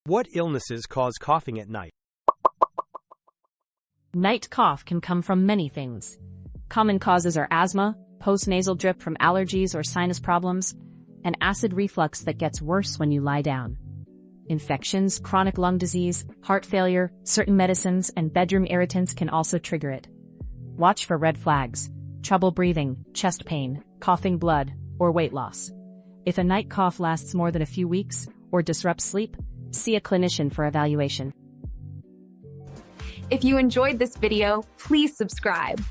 What illnesses cause coughing at night? Night cough can come from many things. Common causes are asthma, postnasal drip from allergies or sinus problems, and acid reflux that gets worse when you lie down. Infections, chronic lung disease, heart failure, certain medicines, and bedroom irritants can also trigger it. Watch for red flags: trouble breathing, chest pain, coughing blood, or weight loss. If a night cough lasts more than a few weeks or disrupts sleep, see a clinician for evaluation. If you enjoyed this video, please subscribe.